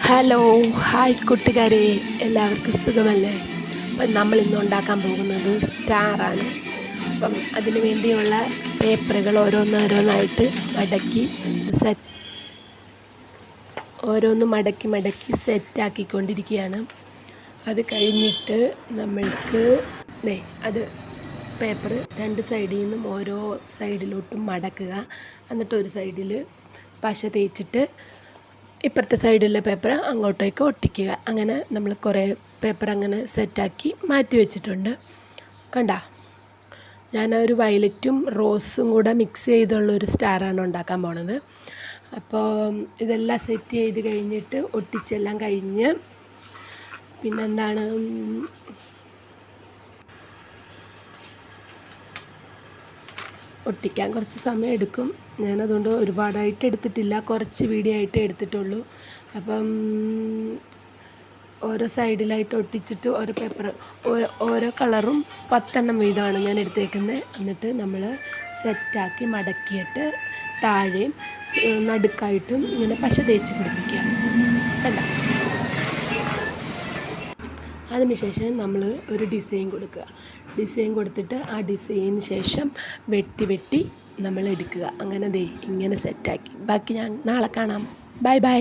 Hello hi കൂട്ടുകാരെ, എല്ലാവർക്കും സുഖമല്ലേ? അപ്പം നമ്മൾ ഇന്ന് ഉണ്ടാക്കാൻ പോകുന്നത് സ്റ്റാറാണ്. അപ്പം അതിന് വേണ്ടിയുള്ള പേപ്പറുകൾ ഓരോന്നോരോന്നായിട്ട് മടക്കി സെറ്റാക്കിക്കൊണ്ടിരിക്കുകയാണ്. അത് കഴിഞ്ഞിട്ട് നമ്മൾക്ക് അത് പേപ്പർ രണ്ട് സൈഡിൽ നിന്നും ഓരോ സൈഡിലോട്ടും മടക്കുക. എന്നിട്ട് ഒരു സൈഡിൽ പശ തേച്ചിട്ട് ഇപ്പുറത്തെ സൈഡിലെ പേപ്പർ അങ്ങോട്ടേക്ക് ഒട്ടിക്കുക. അങ്ങനെ നമ്മൾ കുറേ പേപ്പർ അങ്ങനെ സെറ്റാക്കി മാറ്റി വെച്ചിട്ടുണ്ട്. കണ്ട, ഞാൻ ഒരു വയലറ്റും റോസും കൂടെ മിക്സ് ചെയ്തുള്ളൊരു സ്റ്റാറാണ് ഉണ്ടാക്കാൻ പോണത്. അപ്പോൾ ഇതെല്ലാം സെറ്റ് ചെയ്ത് കഴിഞ്ഞിട്ട് ഒട്ടിച്ചെല്ലാം കഴിഞ്ഞ് പിന്നെന്താണ്, ഒട്ടിക്കാൻ കുറച്ച് സമയം എടുക്കും. ഞാനതുകൊണ്ട് ഒരുപാടായിട്ട് എടുത്തിട്ടില്ല, കുറച്ച് വീഡിയോ ആയിട്ടേ എടുത്തിട്ടുള്ളൂ. അപ്പം ഓരോ സൈഡിലായിട്ട് ഒട്ടിച്ചിട്ട് ഓരോ പേപ്പർ ഓരോ കളറും 10 വീതമാണ് ഞാൻ എടുത്തേക്കുന്നത്. എന്നിട്ട് നമ്മൾ സെറ്റാക്കി മടക്കിയിട്ട് താഴെയും നടുക്കായിട്ടും ഇങ്ങനെ പശ തേച്ച് പിടിപ്പിക്കുക. കണ്ട, അതിനുശേഷം നമ്മൾ ഒരു ഡിസൈൻ കൊടുക്കുക. ഡിസൈൻ കൊടുത്തിട്ട് ആ ഡിസൈനിന് ശേഷം വെട്ടി നമ്മൾ എടുക്കുക. അങ്ങനെ ഇങ്ങനെ സെറ്റാക്കി. ബാക്കി ഞാൻ നാളെ കാണാം. Bye bye.